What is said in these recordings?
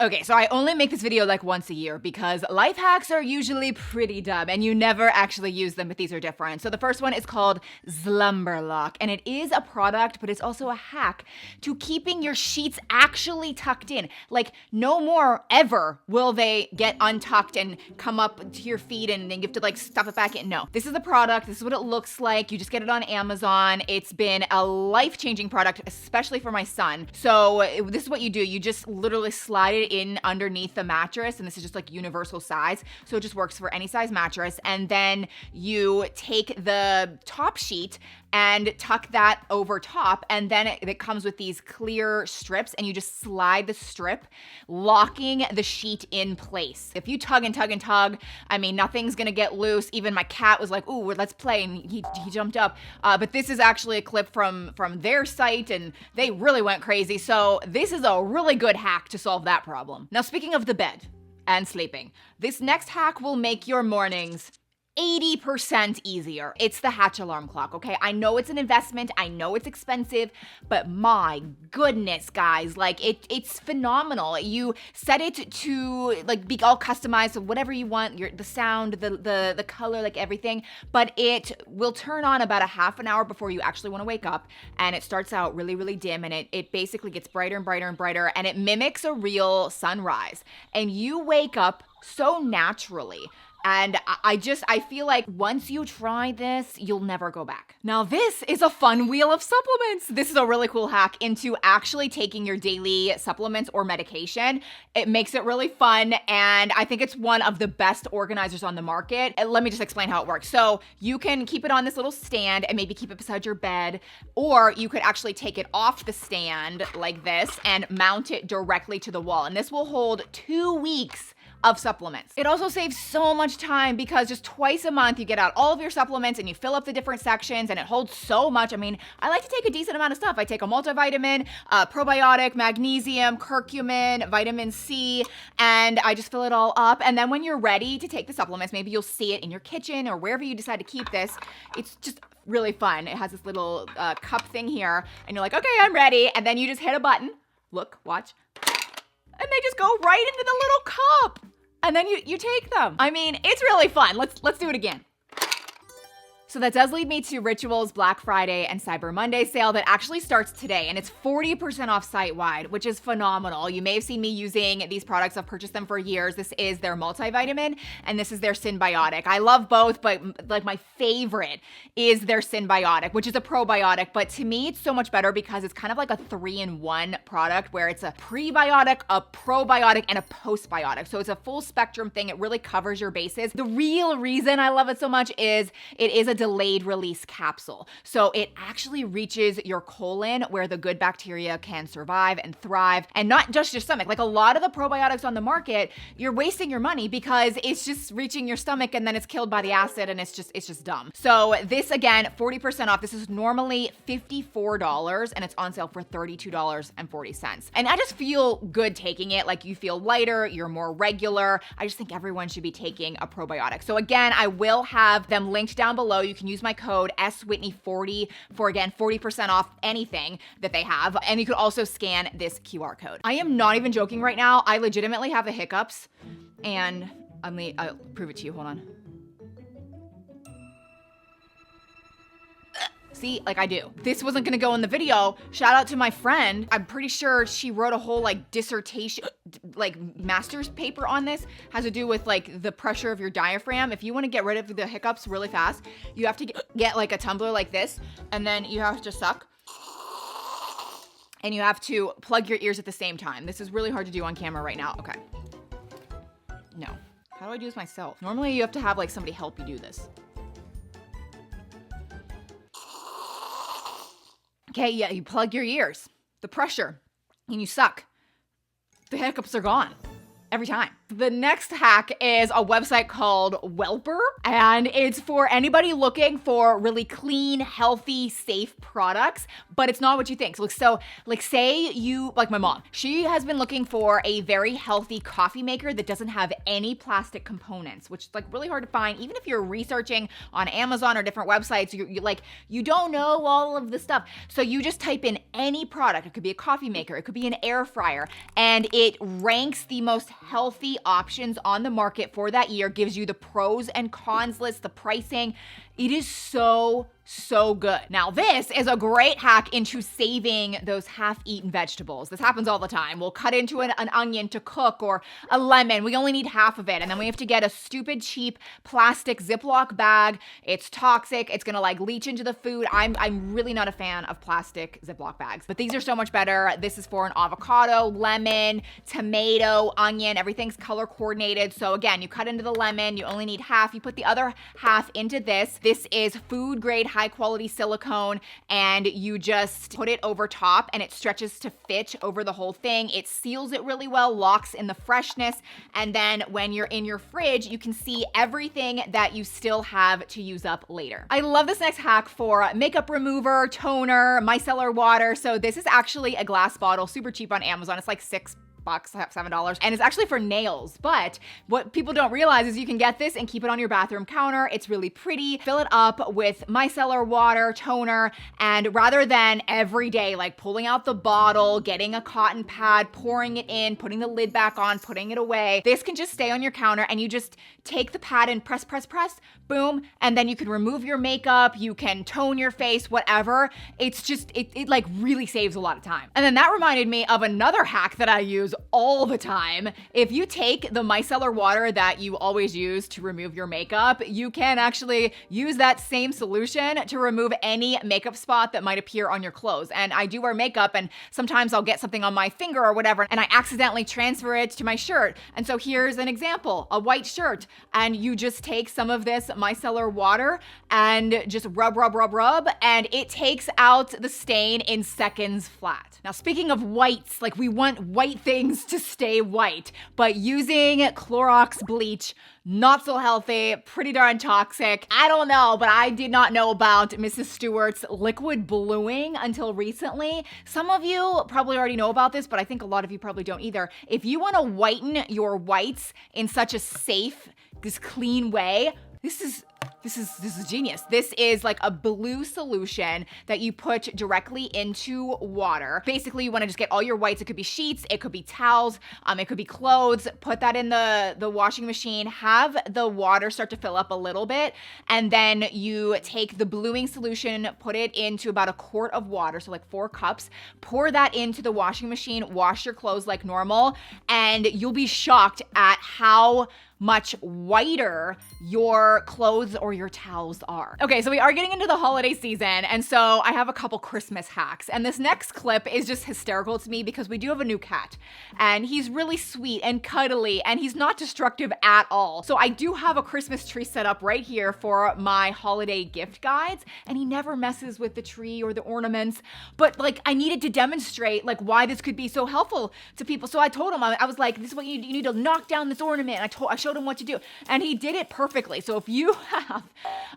Okay, so I only make this video like once a year because life hacks are usually pretty dumb and you never actually use them, but these are different. So the first one is called Slumberlock, and it is a product, but it's also a hack to keeping your sheets actually tucked in. Like no more ever will they get untucked and come up to your feet and then you have to like stuff it back in. No, this is the product. This is what it looks like. You just get it on Amazon. It's been a life-changing product, especially for my son. So this is what you do. You just literally slide it in underneath the mattress, and this is just like universal size, so it just works for any size mattress. And then you take the top sheet and tuck that over top, and then it comes with these clear strips, and you just slide the strip, locking the sheet in place. If you tug and tug and tug, I mean, nothing's gonna get loose. Even my cat was like, ooh, let's play, and he jumped up. But this is actually a clip from their site, and they really went crazy. So this is a really good hack to solve that problem. Now, speaking of the bed and sleeping, this next hack will make your mornings 80% easier. It's the Hatch alarm clock, okay? I know it's an investment, I know it's expensive, but my goodness, guys, like it's phenomenal. You set it to like be all customized, so whatever you want, the sound, the color, like everything, but it will turn on about a half an hour before you actually want to wake up, and it starts out really, really dim, and it basically gets brighter and brighter and brighter, and it mimics a real sunrise, and you wake up so naturally. And I feel like once you try this, you'll never go back. Now, this is a fun wheel of supplements. This is a really cool hack into actually taking your daily supplements or medication. It makes it really fun, and I think it's one of the best organizers on the market. And let me just explain how it works. So you can keep it on this little stand and maybe keep it beside your bed, or you could actually take it off the stand like this and mount it directly to the wall. And this will hold 2 weeks of supplements. It also saves so much time because just twice a month you get out all of your supplements and you fill up the different sections, and it holds so much. I mean, I like to take a decent amount of stuff. I take a multivitamin, probiotic, magnesium, curcumin, vitamin C, and I just fill it all up. And then when you're ready to take the supplements, maybe you'll see it in your kitchen or wherever you decide to keep this. It's just really fun. It has this little cup thing here, and you're like, okay, I'm ready. And then you just hit a button. Look, watch. And they just go right into the little cup. And then you take them. I mean, it's really fun. Let's do it again. So that does lead me to Ritual's Black Friday and Cyber Monday sale that actually starts today, and it's 40% off site-wide, which is phenomenal. You may have seen me using these products. I've purchased them for years. This is their multivitamin, and this is their Synbiotic. I love both, but like my favorite is their Synbiotic, which is a probiotic, but to me, it's so much better because it's kind of like a 3-in-1 product where it's a prebiotic, a probiotic, and a postbiotic. So it's a full spectrum thing. It really covers your bases. The real reason I love it so much is it is a delayed release capsule. So it actually reaches your colon where the good bacteria can survive and thrive, and not just your stomach. Like a lot of the probiotics on the market, you're wasting your money because it's just reaching your stomach and then it's killed by the acid, and it's just dumb. So this, again, 40% off. This is normally $54 and it's on sale for $32.40. And I just feel good taking it. Like you feel lighter, you're more regular. I just think everyone should be taking a probiotic. So again, I will have them linked down below. You can use my code SWhitney40 for, again, 40% off anything that they have. And you could also scan this QR code. I am not even joking right now. I legitimately have the hiccups, and I'll prove it to you. Hold on. See, like I do. This wasn't gonna go in the video. Shout out to my friend. I'm pretty sure she wrote a whole like dissertation, like master's paper on this. Has to do with like the pressure of your diaphragm. If you wanna get rid of the hiccups really fast, you have to get like a tumbler like this, and then you have to suck. And you have to plug your ears at the same time. This is really hard to do on camera right now. Okay. No. How do I do this myself? Normally you have to have like somebody help you do this. Okay, yeah, you plug your ears, the pressure, and you suck. The hiccups are gone. every time. The next hack is a website called Welper, and it's for anybody looking for really clean, healthy, safe products, but it's not what you think. So say you, like my mom, she has been looking for a very healthy coffee maker that doesn't have any plastic components, which is like really hard to find. Even if you're researching on Amazon or different websites, you don't know all of the stuff. So you just type in any product. It could be a coffee maker, it could be an air fryer, and it ranks the most healthy options on the market for that year, gives you the pros and cons list, the pricing. It is so good. Now, this is a great hack into saving those half-eaten vegetables. This happens all the time. We'll cut into an onion to cook, or a lemon. We only need half of it, and then we have to get a stupid cheap plastic Ziploc bag. It's toxic. It's gonna like leach into the food. I'm really not a fan of plastic Ziploc bags, but these are so much better. This is for an avocado, lemon, tomato, onion. Everything's color coordinated. So again, you cut into the lemon. You only need half. You put the other half into this. This is food grade, high quality silicone, and you just put it over top and it stretches to fit over the whole thing. It seals it really well, locks in the freshness, and then when you're in your fridge, you can see everything that you still have to use up later. I love this next hack for makeup remover, toner, micellar water. So this is actually a glass bottle, super cheap on Amazon. It's like $6, $7, and it's actually for nails. But what people don't realize is you can get this and keep it on your bathroom counter. It's really pretty. Fill it up with micellar water, toner, and rather than every day like pulling out the bottle, getting a cotton pad, pouring it in, putting the lid back on, putting it away, this can just stay on your counter, and you just take the pad and press, boom, and then you can remove your makeup, you can tone your face, whatever. It's just, it like really saves a lot of time. And then that reminded me of another hack that I use all the time. If you take the micellar water that you always use to remove your makeup, you can actually use that same solution to remove any makeup spot that might appear on your clothes. And I do wear makeup, and sometimes I'll get something on my finger or whatever, and I accidentally transfer it to my shirt. And so here's an example, a white shirt, and you just take some of this micellar water and just rub, and it takes out the stain in seconds flat. Now, speaking of whites, like we want white things to stay white, but using Clorox bleach, not so healthy, pretty darn toxic. I don't know, but I did not know about Mrs. Stewart's liquid bluing until recently. Some of you probably already know about this, but I think a lot of you probably don't either. If you want to whiten your whites in such a safe, this clean way, this is genius. This is like a blue solution that you put directly into water. Basically, you want to just get all your whites. It could be sheets, it could be towels, it could be clothes. Put that in the washing machine, have the water start to fill up a little bit, and then you take the bluing solution, put it into about a quart of water, so like 4 cups, pour that into the washing machine, wash your clothes like normal, and you'll be shocked at how much whiter your clothes or your towels are. Okay, so we are getting into the holiday season, and so I have a couple Christmas hacks. And this next clip is just hysterical to me because we do have a new cat, and he's really sweet and cuddly, and he's not destructive at all. So I do have a Christmas tree set up right here for my holiday gift guides, and he never messes with the tree or the ornaments, but like I needed to demonstrate like why this could be so helpful to people. So I told him, I was like, this is what you need to knock down this ornament. I showed him what to do, and he did it perfectly. So if you have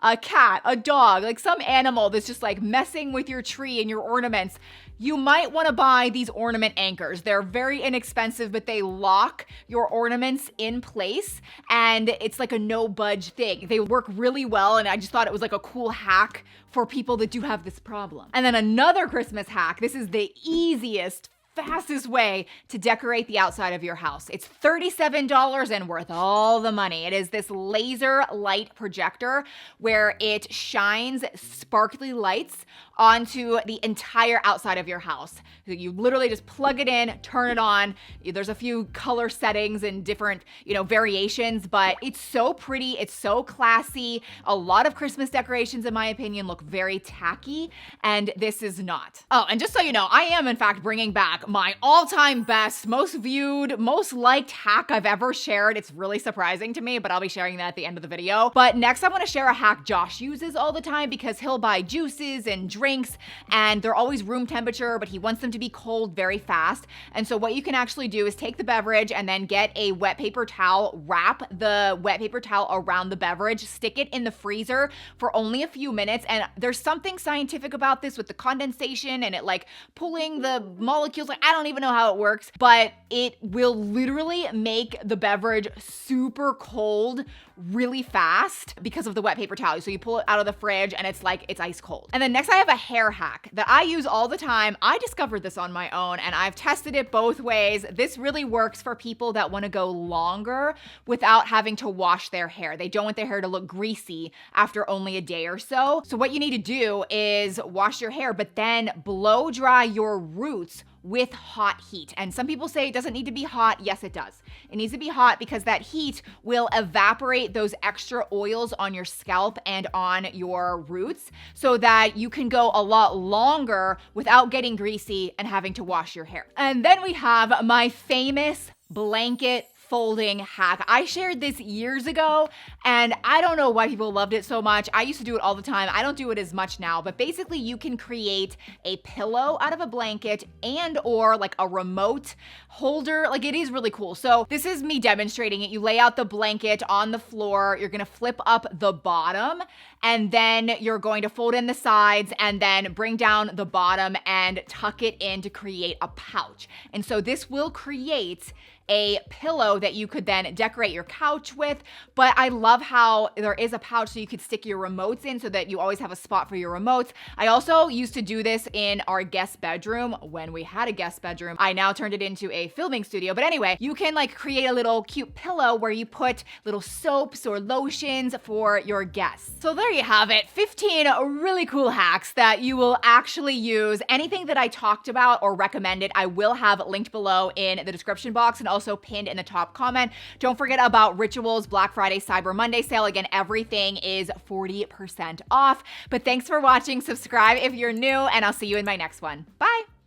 a cat, a dog, like some animal that's just like messing with your tree and your ornaments, you might want to buy these ornament anchors. They're very inexpensive, but they lock your ornaments in place, and it's like a no budge thing. They work really well, and I just thought it was like a cool hack for people that do have this problem. And then another Christmas hack, this is the easiest, fastest way to decorate the outside of your house. It's $37 and worth all the money. It is this laser light projector where it shines sparkly lights onto the entire outside of your house. So you literally just plug it in, turn it on. There's a few color settings and different, variations, but it's so pretty. It's so classy. A lot of Christmas decorations, in my opinion, look very tacky, and this is not. Oh, and just so you know, I am in fact bringing back hack, my all-time best, most viewed, most liked hack I've ever shared. It's really surprising to me, but I'll be sharing that at the end of the video. But next I want to share a hack Josh uses all the time because he'll buy juices and drinks and they're always room temperature, but he wants them to be cold very fast. And so what you can actually do is take the beverage and then get a wet paper towel, wrap the wet paper towel around the beverage, stick it in the freezer for only a few minutes. And there's something scientific about this with the condensation and it like pulling the molecules. Like, I don't even know how it works, but it will literally make the beverage super cold really fast because of the wet paper towel. So you pull it out of the fridge and it's like, it's ice cold. And then next I have a hair hack that I use all the time. I discovered this on my own and I've tested it both ways. This really works for people that want to go longer without having to wash their hair. They don't want their hair to look greasy after only a day or so. So what you need to do is wash your hair, but then blow dry your roots with hot heat. And some people say it doesn't need to be hot. Yes, it does. It needs to be hot because that heat will evaporate those extra oils on your scalp and on your roots so that you can go a lot longer without getting greasy and having to wash your hair. And then we have my famous blanket folding hack. I shared this years ago and I don't know why people loved it so much. I used to do it all the time. I don't do it as much now, but basically you can create a pillow out of a blanket and or like a remote holder. Like it is really cool. So this is me demonstrating it. You lay out the blanket on the floor. You're going to flip up the bottom and then you're going to fold in the sides and then bring down the bottom and tuck it in to create a pouch. And so this will create a pillow that you could then decorate your couch with. But I love how there is a pouch so you could stick your remotes in so that you always have a spot for your remotes. I also used to do this in our guest bedroom when we had a guest bedroom. I now turned it into a filming studio. But anyway, you can like create a little cute pillow where you put little soaps or lotions for your guests. So there you have it. 15 really cool hacks that you will actually use. Anything that I talked about or recommended, I will have linked below in the description box and also pinned in the top comment. Don't forget about Rituals Black Friday Cyber Monday sale. Again, everything is 40% off. But thanks for watching. Subscribe if you're new, and I'll see you in my next one. Bye.